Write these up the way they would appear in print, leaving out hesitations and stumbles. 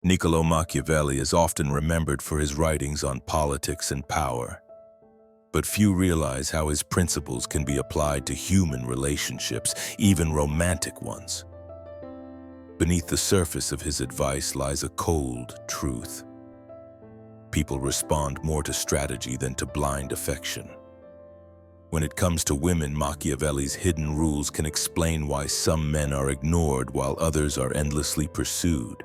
Niccolò Machiavelli is often remembered for his writings on politics and power, but few realize how his principles can be applied to human relationships, even romantic ones. Beneath the surface of his advice lies a cold truth. People respond more to strategy than to blind affection. When it comes to women, Machiavelli's hidden rules can explain why some men are ignored while others are endlessly pursued.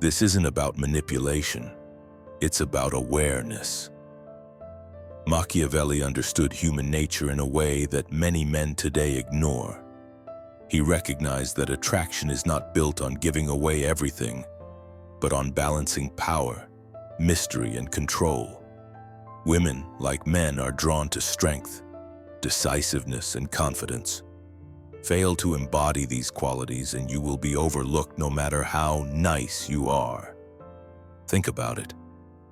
This isn't about manipulation, it's about awareness. Machiavelli understood human nature in a way that many men today ignore. He recognized that attraction is not built on giving away everything, but on balancing power, mystery, and control. Women, like men, are drawn to strength, decisiveness, and confidence. Fail to embody these qualities and you will be overlooked no matter how nice you are. Think about it.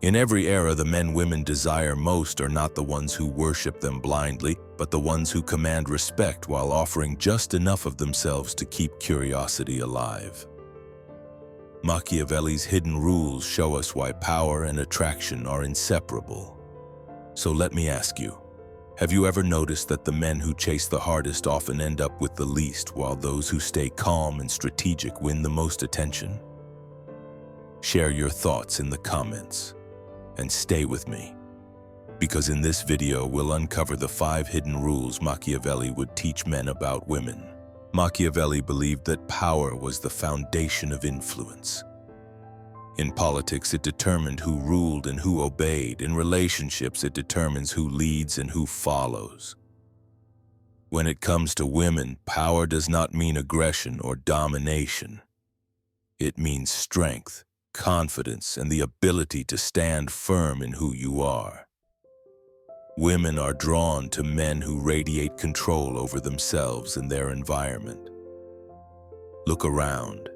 In every era, the men women desire most are not the ones who worship them blindly, but the ones who command respect while offering just enough of themselves to keep curiosity alive. Machiavelli's hidden rules show us why power and attraction are inseparable. So let me ask you, have you ever noticed that the men who chase the hardest often end up with the least, while those who stay calm and strategic win the most attention? Share your thoughts in the comments, and stay with me, because in this video we'll uncover the 5 hidden rules Machiavelli would teach men about women. Machiavelli believed that power was the foundation of influence. In politics, it determined who ruled and who obeyed. In relationships, it determines who leads and who follows. When it comes to women, power does not mean aggression or domination. It means strength, confidence, and the ability to stand firm in who you are. Women are drawn to men who radiate control over themselves and their environment. Look around,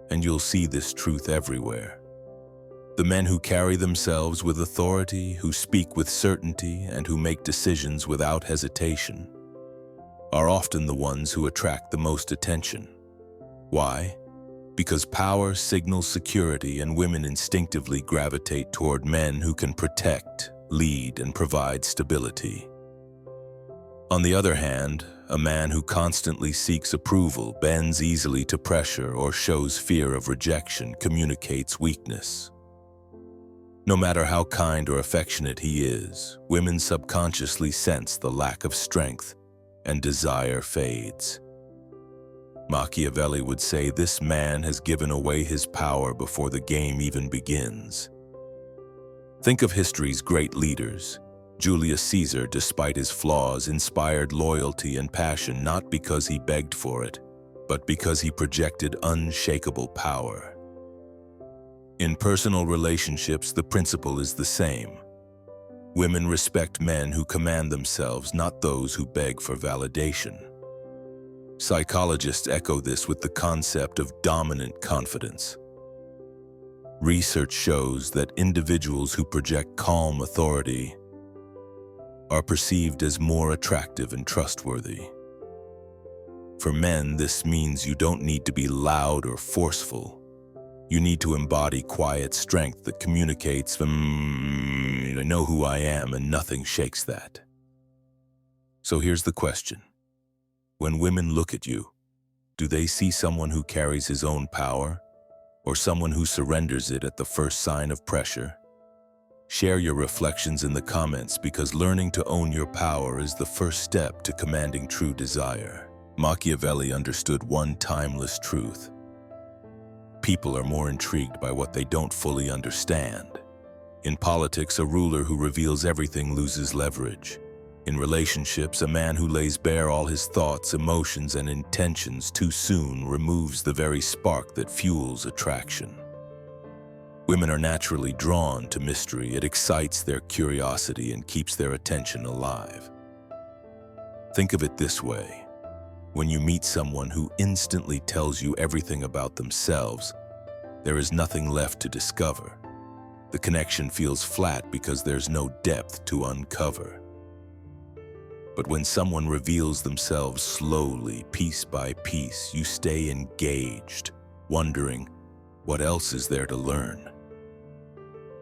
and you'll see this truth everywhere. The men who carry themselves with authority, who speak with certainty, and who make decisions without hesitation are often the ones who attract the most attention. Why? Because power signals security, and women instinctively gravitate toward men who can protect, lead, and provide stability. On the other hand, a man who constantly seeks approval, bends easily to pressure, or shows fear of rejection communicates weakness. No matter how kind or affectionate he is, women subconsciously sense the lack of strength, and desire fades. Machiavelli would say this man has given away his power before the game even begins. Think of history's great leaders. Julius Caesar, despite his flaws, inspired loyalty and passion not because he begged for it, but because he projected unshakable power. In personal relationships, the principle is the same. Women respect men who command themselves, not those who beg for validation. Psychologists echo this with the concept of dominant confidence. Research shows that individuals who project calm authority are perceived as more attractive and trustworthy. For men, this means you don't need to be loud or forceful. You need to embody quiet strength that communicates, I know who I am and nothing shakes that. So here's the question. When women look at you, do they see someone who carries his own power, or someone who surrenders it at the first sign of pressure? Share your reflections in the comments, because learning to own your power is the first step to commanding true desire. Machiavelli understood one timeless truth. People are more intrigued by what they don't fully understand. In politics, a ruler who reveals everything loses leverage. In relationships, a man who lays bare all his thoughts, emotions, and intentions too soon removes the very spark that fuels attraction. Women are naturally drawn to mystery. It excites their curiosity and keeps their attention alive. Think of it this way. When you meet someone who instantly tells you everything about themselves, there is nothing left to discover. The connection feels flat because there's no depth to uncover. But when someone reveals themselves slowly, piece by piece, you stay engaged, wondering, What else is there to learn?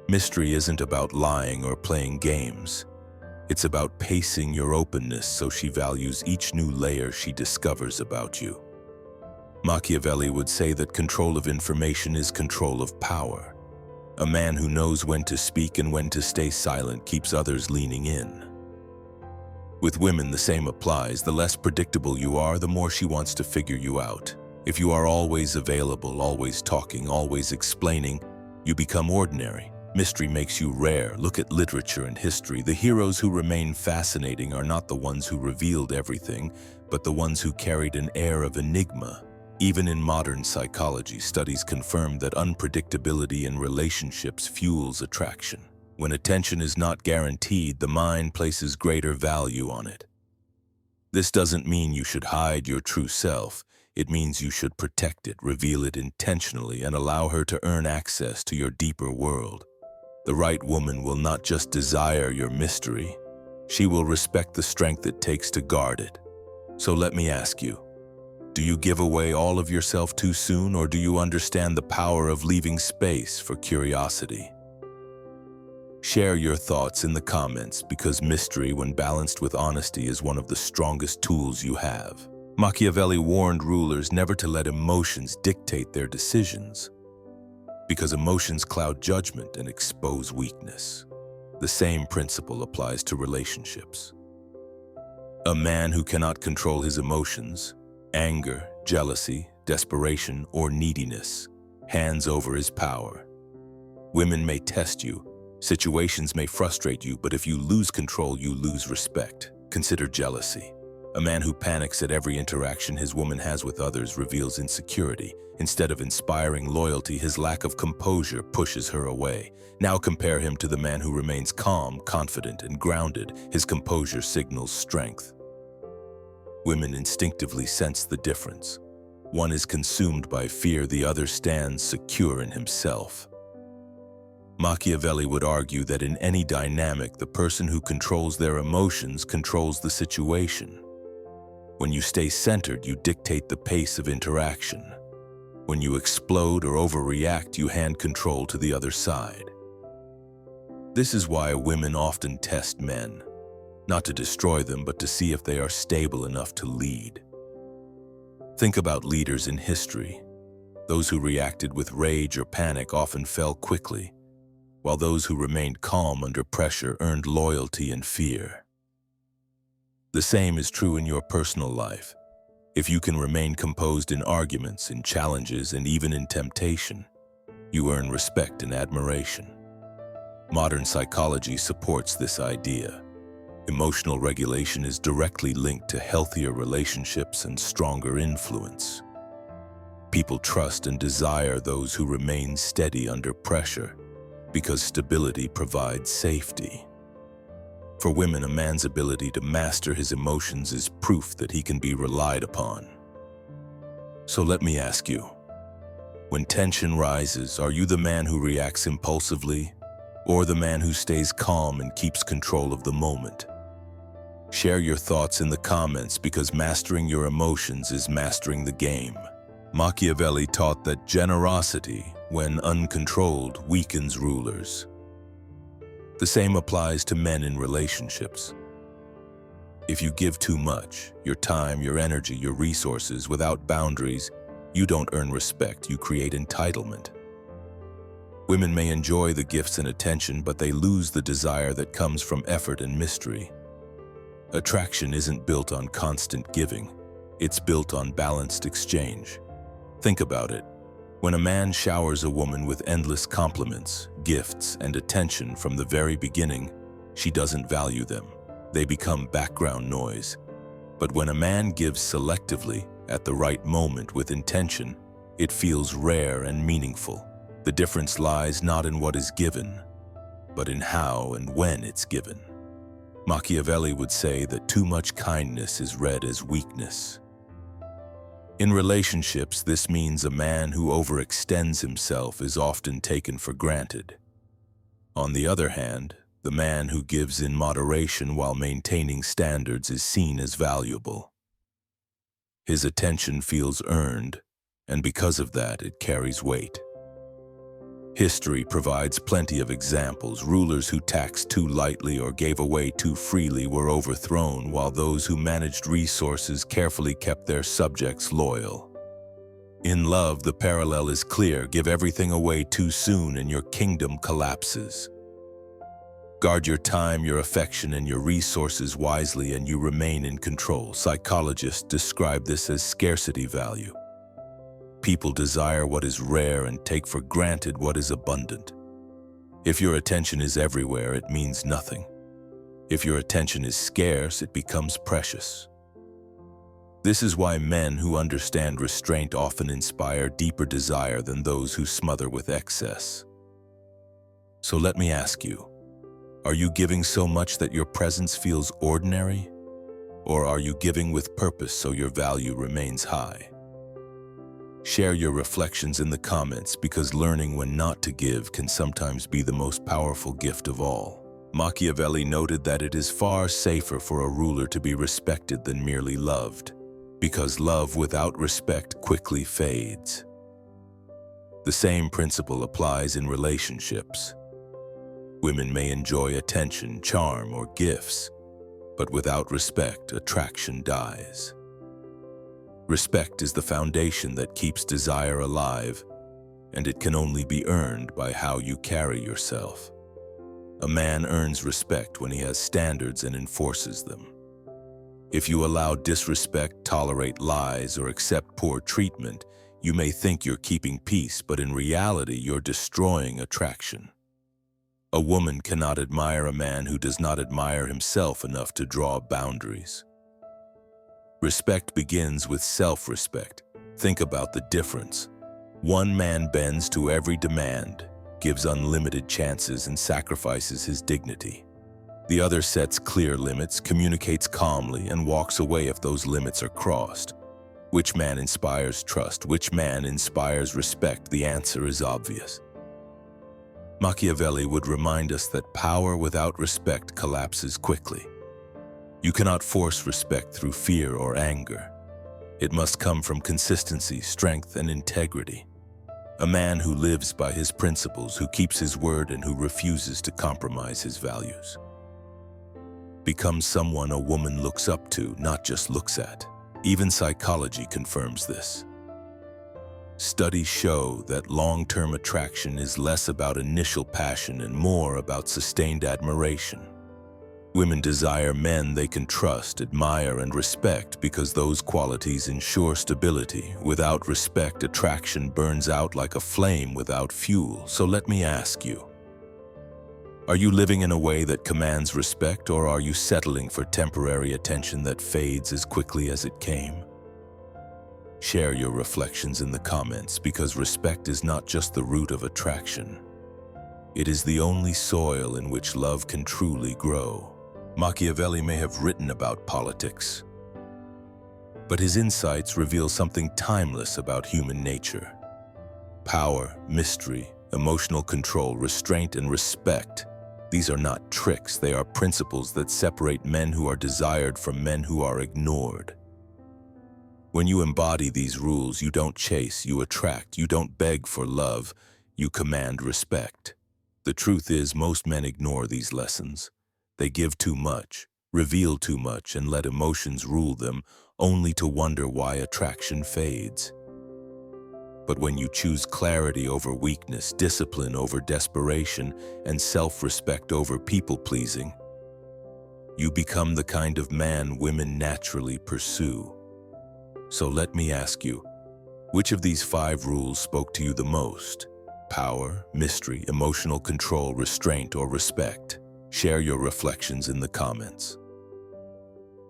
Mystery isn't about lying or playing games. It's about pacing your openness so she values each new layer she discovers about you. Machiavelli would say that control of information is control of power. A man who knows when to speak and when to stay silent keeps others leaning in. With women, the same applies. The less predictable you are, the more she wants to figure you out. If you are always available, always talking, always explaining, you become ordinary. Mystery makes you rare. Look at literature and history. The heroes who remain fascinating are not the ones who revealed everything, but the ones who carried an air of enigma. Even in modern psychology, studies confirm that unpredictability in relationships fuels attraction. When attention is not guaranteed, the mind places greater value on it. This doesn't mean you should hide your true self. It means you should protect it, reveal it intentionally, and allow her to earn access to your deeper world. The right woman will not just desire your mystery, she will respect the strength it takes to guard it. So let me ask you, do you give away all of yourself too soon, or do you understand the power of leaving space for curiosity? Share your thoughts in the comments, because mystery, when balanced with honesty, is one of the strongest tools you have. Machiavelli warned rulers never to let emotions dictate their decisions, because emotions cloud judgment and expose weakness. The same principle applies to relationships. A man who cannot control his emotions, anger, jealousy, desperation, or neediness, hands over his power. Women may test you, situations may frustrate you, but if you lose control, you lose respect. Consider jealousy. A man who panics at every interaction his woman has with others reveals insecurity. Instead of inspiring loyalty, his lack of composure pushes her away. Now compare him to the man who remains calm, confident, and grounded. His composure signals strength. Women instinctively sense the difference. One is consumed by fear, the other stands secure in himself. Machiavelli would argue that in any dynamic, the person who controls their emotions controls the situation. When you stay centered, you dictate the pace of interaction. When you explode or overreact, you hand control to the other side. This is why women often test men, not to destroy them, but to see if they are stable enough to lead. Think about leaders in history. Those who reacted with rage or panic often fell quickly, while those who remained calm under pressure earned loyalty and fear. The same is true in your personal life. If you can remain composed in arguments, in challenges, and even in temptation, you earn respect and admiration. Modern psychology supports this idea. Emotional regulation is directly linked to healthier relationships and stronger influence. People trust and desire those who remain steady under pressure, because stability provides safety. For women, a man's ability to master his emotions is proof that he can be relied upon. So let me ask you, when tension rises, are you the man who reacts impulsively, or the man who stays calm and keeps control of the moment? Share your thoughts in the comments, because mastering your emotions is mastering the game. Machiavelli taught that generosity, when uncontrolled, weakens rulers. The same applies to men in relationships. If you give too much, your time, your energy, your resources, without boundaries, you don't earn respect, you create entitlement. Women may enjoy the gifts and attention, but they lose the desire that comes from effort and mystery. Attraction isn't built on constant giving, it's built on balanced exchange. Think about it. When a man showers a woman with endless compliments, gifts, and attention from the very beginning, she doesn't value them. They become background noise. But when a man gives selectively, at the right moment with intention, it feels rare and meaningful. The difference lies not in what is given, but in how and when it's given. Machiavelli would say that too much kindness is read as weakness. In relationships, this means a man who overextends himself is often taken for granted. On the other hand, the man who gives in moderation while maintaining standards is seen as valuable. His attention feels earned, and because of that, it carries weight. History provides plenty of examples. Rulers who taxed too lightly or gave away too freely were overthrown, while those who managed resources carefully kept their subjects loyal. In love, the parallel is clear. Give everything away too soon and your kingdom collapses. Guard your time, your affection, and your resources wisely, and you remain in control. Psychologists describe this as scarcity value. People desire what is rare and take for granted what is abundant. If your attention is everywhere, it means nothing. If your attention is scarce, it becomes precious. This is why men who understand restraint often inspire deeper desire than those who smother with excess. So let me ask you, are you giving so much that your presence feels ordinary? Or are you giving with purpose so your value remains high? Share your reflections in the comments, because learning when not to give can sometimes be the most powerful gift of all. Machiavelli noted that it is far safer for a ruler to be respected than merely loved, because love without respect quickly fades. The same principle applies in relationships. Women may enjoy attention, charm, or gifts, but without respect, attraction dies. Respect is the foundation that keeps desire alive, and it can only be earned by how you carry yourself. A man earns respect when he has standards and enforces them. If you allow disrespect, tolerate lies, or accept poor treatment, you may think you're keeping peace, but in reality, you're destroying attraction. A woman cannot admire a man who does not admire himself enough to draw boundaries. Respect begins with self-respect. Think about the difference. One man bends to every demand, gives unlimited chances, and sacrifices his dignity. The other sets clear limits, communicates calmly, and walks away if those limits are crossed. Which man inspires trust? Which man inspires respect? The answer is obvious. Machiavelli would remind us that power without respect collapses quickly. You cannot force respect through fear or anger. It must come from consistency, strength, and integrity. A man who lives by his principles, who keeps his word, and who refuses to compromise his values becomes someone a woman looks up to, not just looks at. Even psychology confirms this. Studies show that long-term attraction is less about initial passion and more about sustained admiration. Women desire men they can trust, admire, and respect because those qualities ensure stability. Without respect, attraction burns out like a flame without fuel. So let me ask you, are you living in a way that commands respect, or are you settling for temporary attention that fades as quickly as it came? Share your reflections in the comments, because respect is not just the root of attraction. It is the only soil in which love can truly grow. Machiavelli may have written about politics, but his insights reveal something timeless about human nature. Power, mystery, emotional control, restraint, and respect. These are not tricks, they are principles that separate men who are desired from men who are ignored. When you embody these rules, you don't chase, you attract. You don't beg for love, you command respect. The truth is, most men ignore these lessons. They give too much, reveal too much, and let emotions rule them, only to wonder why attraction fades. But when you choose clarity over weakness, discipline over desperation, and self-respect over people-pleasing, you become the kind of man women naturally pursue. So let me ask you, which of these 5 rules spoke to you the most? Power, mystery, emotional control, restraint, or respect? Share your reflections in the comments.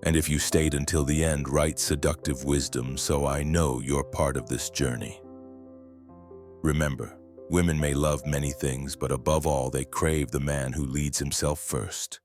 And if you stayed until the end, write seductive wisdom so I know you're part of this journey. Remember, women may love many things, but above all, they crave the man who leads himself first.